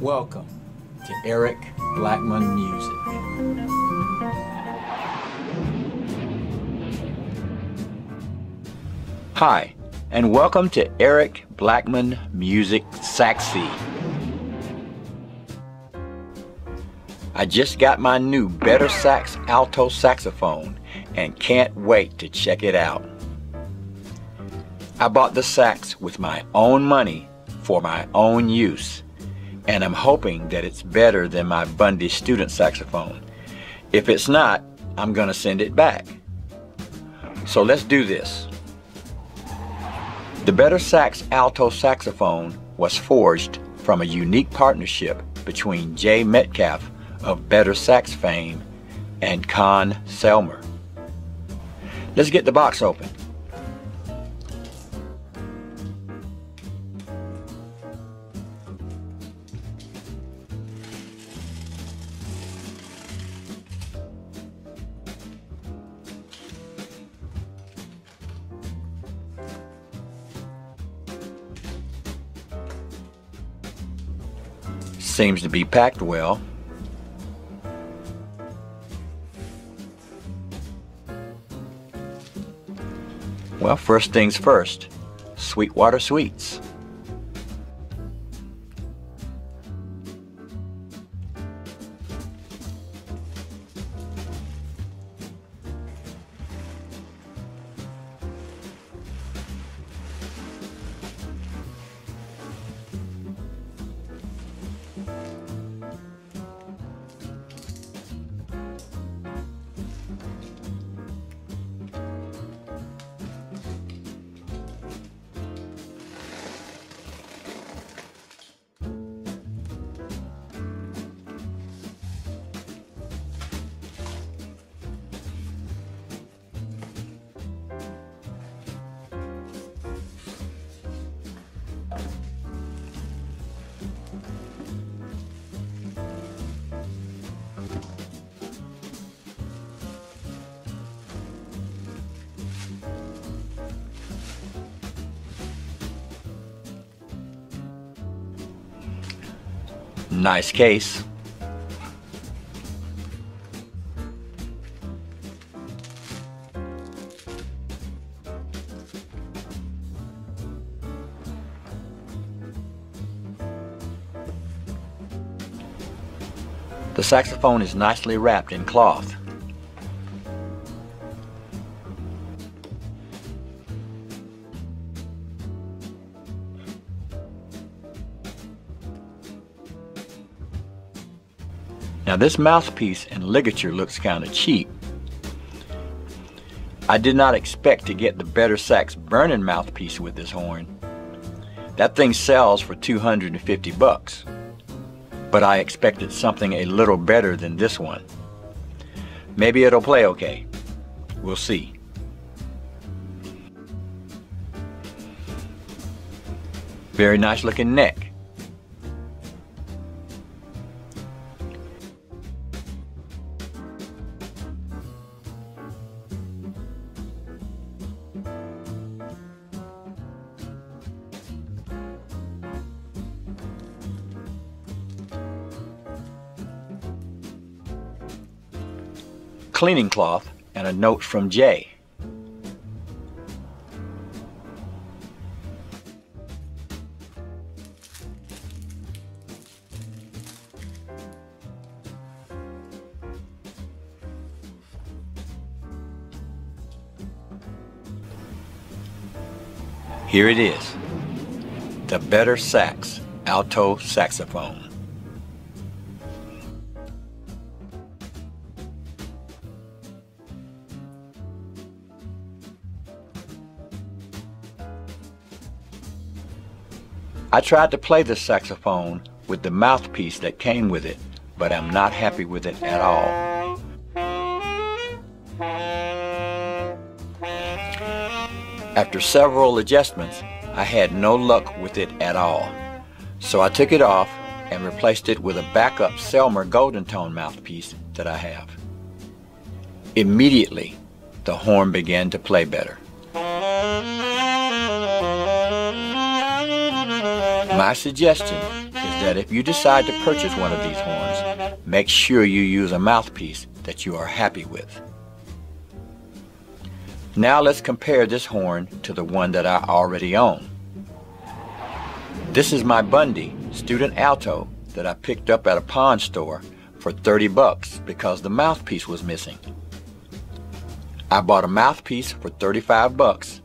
Welcome to Eric Blackmon Music. Hi, and welcome to Eric Blackmon Music Sax. I just got my new Better Sax Alto saxophone and can't wait to check it out. I bought the sax with my own money for my own use, and I'm hoping that it's better than my Bundy student saxophone. If it's not, I'm gonna send it back. So let's do this. The Better Sax Alto saxophone was forged from a unique partnership between Jay Metcalf of Better Sax fame and Con Selmer. Let's get the box open. Seems to be packed well. Well, first things first, Sweetwater Sweets. Nice case. The saxophone is nicely wrapped in cloth. Now this mouthpiece and ligature looks kind of cheap. I did not expect to get the Better Sax burning mouthpiece with this horn. That thing sells for $250, but I expected something a little better than this one. Maybe it'll play okay. We'll see. Very nice looking neck. Cleaning cloth and a note from Jay. Here it is, the Better Sax Alto saxophone. I tried to play this saxophone with the mouthpiece that came with it, but I'm not happy with it at all. After several adjustments, I had no luck with it at all. So I took it off and replaced it with a backup Selmer Golden Tone mouthpiece that I have. Immediately, the horn began to play better. My suggestion is that if you decide to purchase one of these horns, make sure you use a mouthpiece that you are happy with. Now let's compare this horn to the one that I already own. This is my Bundy Student Alto that I picked up at a pawn store for 30 bucks because the mouthpiece was missing. I bought a mouthpiece for 35 bucks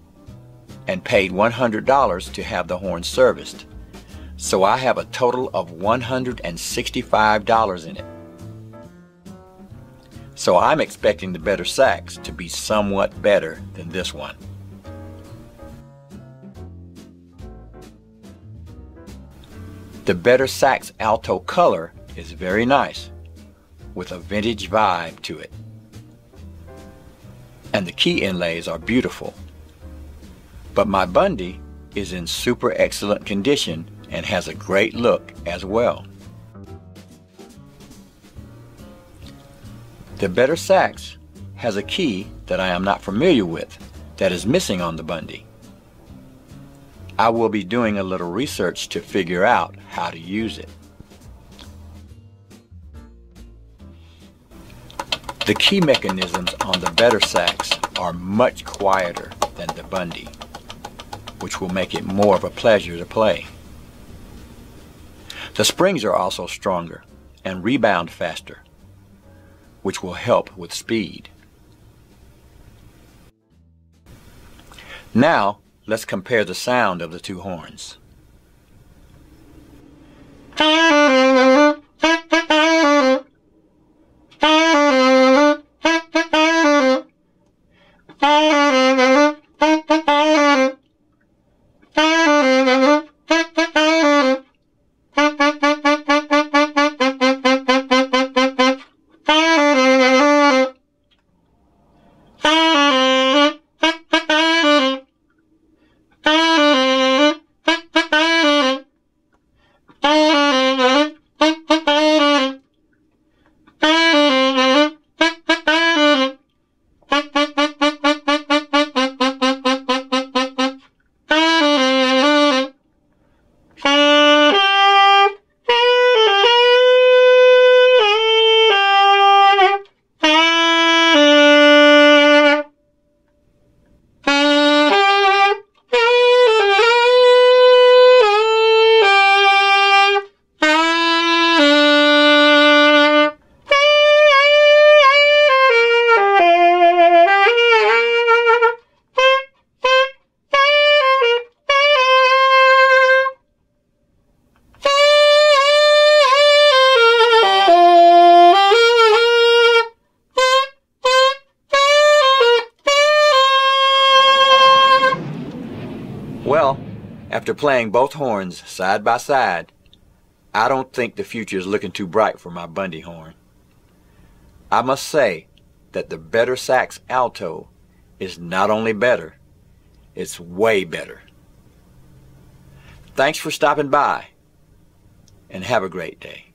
and paid $100 to have the horn serviced. So I have a total of $165 in it. So I'm expecting the better sax to be somewhat better than this one. The better sax alto color is very nice, with a vintage vibe to it. And the key inlays are beautiful. But my Bundy is in super excellent condition and has a great look as well. The better sax has a key that I am not familiar with that is missing on the Bundy. I will be doing a little research to figure out how to use it. The key mechanisms on the better sax are much quieter than the Bundy, which will make it more of a pleasure to play. The springs are also stronger and rebound faster, which will help with speed. Now, let's compare the sound of the two horns. Well, after playing both horns side by side, I don't think the future is looking too bright for my Bundy horn. I must say that the better sax alto is not only better, it's way better. Thanks for stopping by, and have a great day.